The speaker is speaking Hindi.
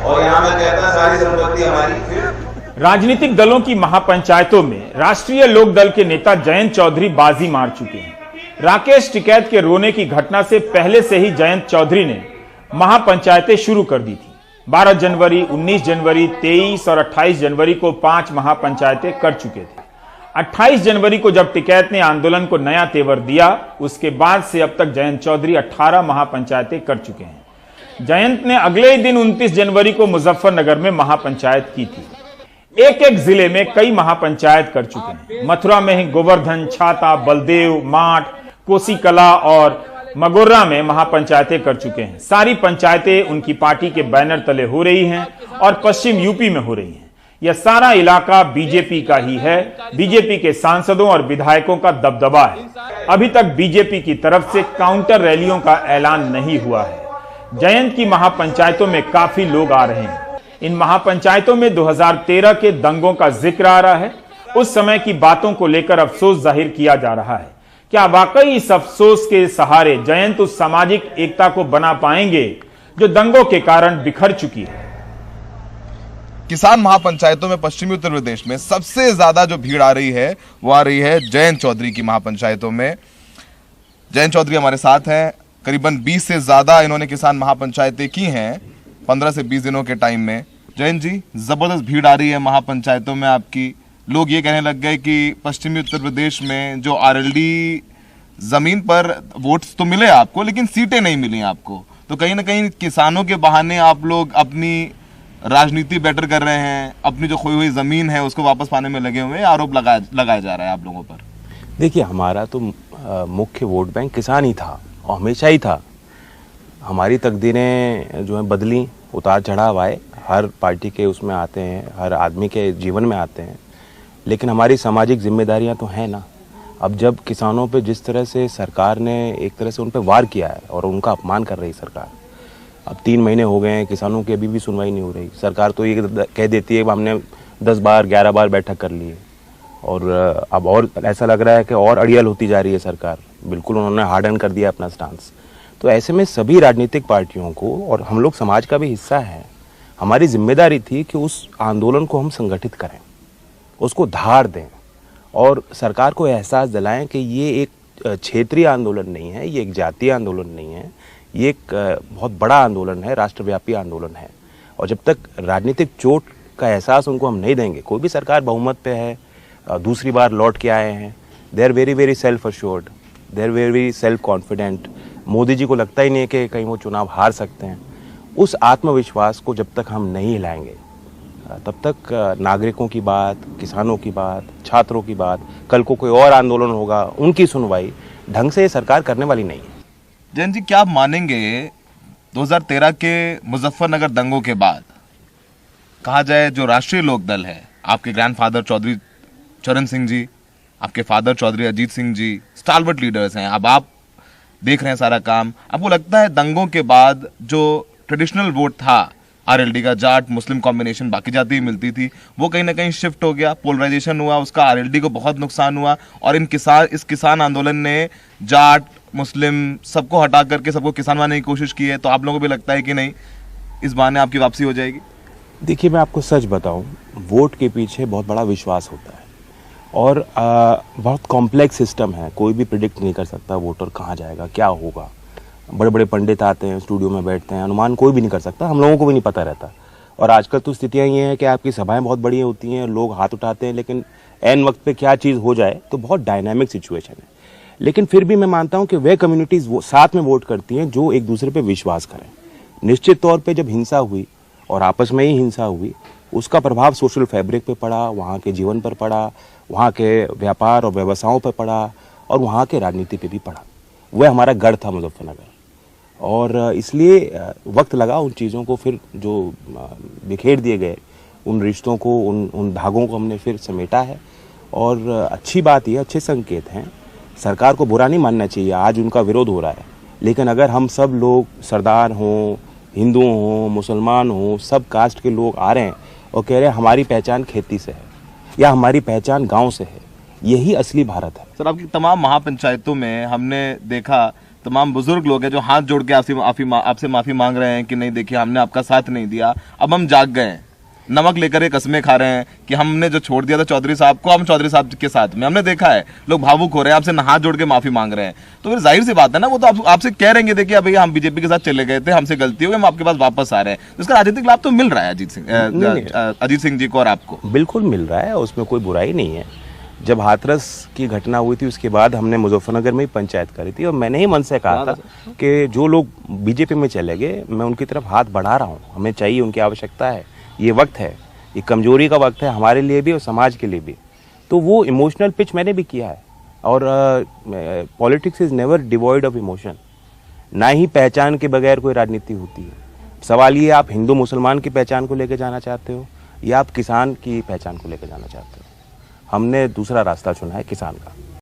और यहाँ मैं कहता सारी संपत्ति हमारी। फिर राजनीतिक दलों की महापंचायतों में राष्ट्रीय लोक दल के नेता जयंत चौधरी बाजी मार चुके हैं। राकेश टिकैत के रोने की घटना से पहले से ही जयंत चौधरी ने महापंचायतें शुरू कर दी थी। 12 जनवरी, 19 जनवरी, 23 और 28 जनवरी को 5 महापंचायतें कर चुके थे। 28 जनवरी को जब टिकैत ने आंदोलन को नया तेवर दिया, उसके बाद से अब तक जयंत चौधरी 18 महापंचायतें कर चुके हैं। जयंत ने अगले ही दिन 29 जनवरी को मुजफ्फरनगर में महापंचायत की थी। एक एक जिले में कई महापंचायत कर चुके हैं। मथुरा में ही गोवर्धन, छाता, बलदेव, माठ, कोसीकला और मगोर्रा में महापंचायतें कर चुके हैं। सारी पंचायतें उनकी पार्टी के बैनर तले हो रही हैं और पश्चिम यूपी में हो रही हैं। यह सारा इलाका बीजेपी का ही है। बीजेपी के सांसदों और विधायकों का दबदबा है। अभी तक बीजेपी की तरफ से काउंटर रैलियों का ऐलान नहीं हुआ है। जयंत की महापंचायतों में काफी लोग आ रहे हैं। इन महापंचायतों में 2013 के दंगों का जिक्र आ रहा है। उस समय की बातों को लेकर अफसोस जाहिर किया जा रहा है। क्या वाकई इस अफसोस के सहारे जयंत उस सामाजिक एकता को बना पाएंगे जो दंगों के कारण बिखर चुकी है? किसान महापंचायतों में पश्चिमी उत्तर प्रदेश में सबसे ज्यादा जो भीड़ आ रही है वो आ रही है जयंत चौधरी की महापंचायतों में। जयंत चौधरी हमारे साथ हैं। करीबन 20 से ज्यादा इन्होंने किसान महापंचायतें की हैं 15 से 20 दिनों के टाइम में। जयंत जी, जबरदस्त भीड़ आ रही है महापंचायतों में आपकी। लोग ये कहने लग गए कि पश्चिमी उत्तर प्रदेश में जो आरएलडी जमीन पर वोट्स तो मिले आपको, लेकिन सीटें नहीं मिली आपको। तो कहीं ना कहीं किसानों के बहाने आप लोग अपनी राजनीति बेटर कर रहे हैं, अपनी जो खोई हुई जमीन है उसको वापस पाने में लगे हुए हैं। आरोप लगाया जा रहा है आप लोगों पर। देखिए, हमारा तो मुख्य वोट बैंक किसान ही था और हमेशा ही था। हमारी तकदीरें जो है बदली, उतार चढ़ाव आए, हर पार्टी के उसमें आते हैं, हर आदमी के जीवन में आते हैं, लेकिन हमारी सामाजिक जिम्मेदारियां तो हैं ना। अब जब किसानों पे जिस तरह से सरकार ने एक तरह से उन पे वार किया है और उनका अपमान कर रही सरकार, अब 3 महीने हो गए हैं, किसानों की अभी भी सुनवाई नहीं हो रही। सरकार तो ये कह देती है हमने 10 बार 11 बार बैठक कर ली है और अब और ऐसा लग रहा है कि और अड़ियल होती जा रही है सरकार। बिल्कुल उन्होंने हार्डन कर दिया अपना स्टांस। तो ऐसे में सभी राजनीतिक पार्टियों को, और हम लोग समाज का भी हिस्सा है, हमारी जिम्मेदारी थी कि उस आंदोलन को हम संगठित करें, उसको धार दें और सरकार को एहसास दिलाएं कि ये एक क्षेत्रीय आंदोलन नहीं है, ये एक जातीय आंदोलन नहीं है, ये एक बहुत बड़ा आंदोलन है, राष्ट्रव्यापी आंदोलन है। और जब तक राजनीतिक चोट का एहसास उनको हम नहीं देंगे, कोई भी सरकार बहुमत पे है, दूसरी बार लौट के आए हैं, they are very very self assured, they are very self confident. Modi ji को लगता ही नहीं है कि कहीं वो चुनाव हार सकते हैं। उस आत्मविश्वास को जब तक हम नहीं हिलाएंगे तब तक नागरिकों की बात, किसानों की बात, छात्रों की बात, कल को कोई और आंदोलन होगा, उनकी सुनवाई ढंग से सरकार करने वाली नहीं है। जयंत जी, क्या आप मानेंगे 2013 के मुजफ्फरनगर दंगों के बाद कहा जाए जो राष्ट्रीय लोक दल है, आपके ग्रैंडफादर चौधरी चरण सिंह जी, आपके फादर चौधरी अजीत सिंह जी स्टालवर्ट लीडर्स हैं, अब आप देख रहे हैं सारा काम, आपको लगता है दंगों के बाद जो ट्रेडिशनल वोट था आरएलडी का, जाट मुस्लिम कॉम्बिनेशन बाकी जाति ही मिलती थी, वो कहीं ना कहीं शिफ्ट हो गया, पोलराइजेशन हुआ, उसका आरएलडी को बहुत नुकसान हुआ और इस किसान आंदोलन ने जाट मुस्लिम सबको हटा करके सबको किसान बनाने की कोशिश की है? तो आप लोगों को भी लगता है कि नहीं इस बहाने आपकी वापसी हो जाएगी? देखिए, मैं आपको सच बताऊं, वोट के पीछे बहुत बड़ा विश्वास होता है और बहुत कॉम्प्लेक्स सिस्टम है। कोई भी प्रिडिक्ट नहीं कर सकता वोटर कहाँ जाएगा, क्या होगा। बड़े बड़े पंडित आते हैं, स्टूडियो में बैठते हैं, अनुमान कोई भी नहीं कर सकता, हम लोगों को भी नहीं पता रहता। और आजकल तो स्थितियाँ ये हैं कि आपकी सभाएं बहुत बड़ी होती हैं, लोग हाथ उठाते हैं, लेकिन ऐन वक्त पे क्या चीज़ हो जाए, तो बहुत डायनामिक सिचुएशन है। लेकिन फिर भी मैं मानता हूँ कि वे कम्युनिटीज़ वो साथ में वोट करती हैं जो एक दूसरे पे विश्वास करें। निश्चित तौर पे जब हिंसा हुई और आपस में ही हिंसा हुई, उसका प्रभाव सोशल फैब्रिक पे पड़ा, वहाँ के जीवन पर पड़ा, वहाँ के व्यापार और व्यवसायों पर पड़ा और वहाँ के राजनीति पे भी पड़ा। वह हमारा गढ़ था मुजफ्फरनगर और इसलिए वक्त लगा उन चीज़ों को फिर जो बिखेर दिए गए, उन रिश्तों को, उन धागों को हमने फिर समेटा है। और अच्छी बात ये, अच्छे संकेत हैं। सरकार को बुरा नहीं मानना चाहिए, आज उनका विरोध हो रहा है, लेकिन अगर हम सब लोग सरदार हों, हिंदू हों, मुसलमान हों, सब कास्ट के लोग आ रहे हैं और कह रहे हैं हमारी पहचान खेती से है या हमारी पहचान गांव से है, यही असली भारत है। सर, आपकी तमाम महापंचायतों में हमने देखा तमाम बुजुर्ग लोग हैं जो हाथ जोड़ के आपसे माफी मांग रहे हैं कि नहीं देखिए हमने आपका साथ नहीं दिया, अब हम जाग गए हैं, नमक लेकर ये कस्में खा रहे हैं कि हमने जो छोड़ दिया था चौधरी साहब को, हम चौधरी साहब के साथ में। हमने देखा है लोग भावुक हो रहे हैं, आपसे हाथ जोड़ के माफी मांग रहे हैं, तो फिर जाहिर सी बात है ना, वो तो आपसे कह रहे हैं देखिए अभी हम बीजेपी के साथ चले गए थे, हमसे गलती हो गई, हम आपके पास वापस आ रहे हैं, तो इसका राजनीतिक लाभ तो मिल रहा है अजीत सिंह जी को और आपको। बिल्कुल मिल रहा है, उसमें कोई बुराई नहीं है। जब हाथरस की घटना हुई थी उसके बाद हमने मुजफ्फरनगर में ही पंचायत करी थी और मैंने ही मन से कहा था कि जो लोग बीजेपी में चले गए मैं उनकी तरफ हाथ बढ़ा रहा हूँ, हमें चाहिए, उनकी आवश्यकता है, ये वक्त है, ये कमजोरी का वक्त है हमारे लिए भी और समाज के लिए भी। तो वो इमोशनल पिच मैंने भी किया है और politics is never devoid of emotion. ना ही पहचान के बगैर कोई राजनीति होती है। सवाल ये आप हिंदू मुसलमान की पहचान को लेकर जाना चाहते हो या आप किसान की पहचान को लेकर जाना चाहते हो। हमने दूसरा रास्ता चुना है, किसान का।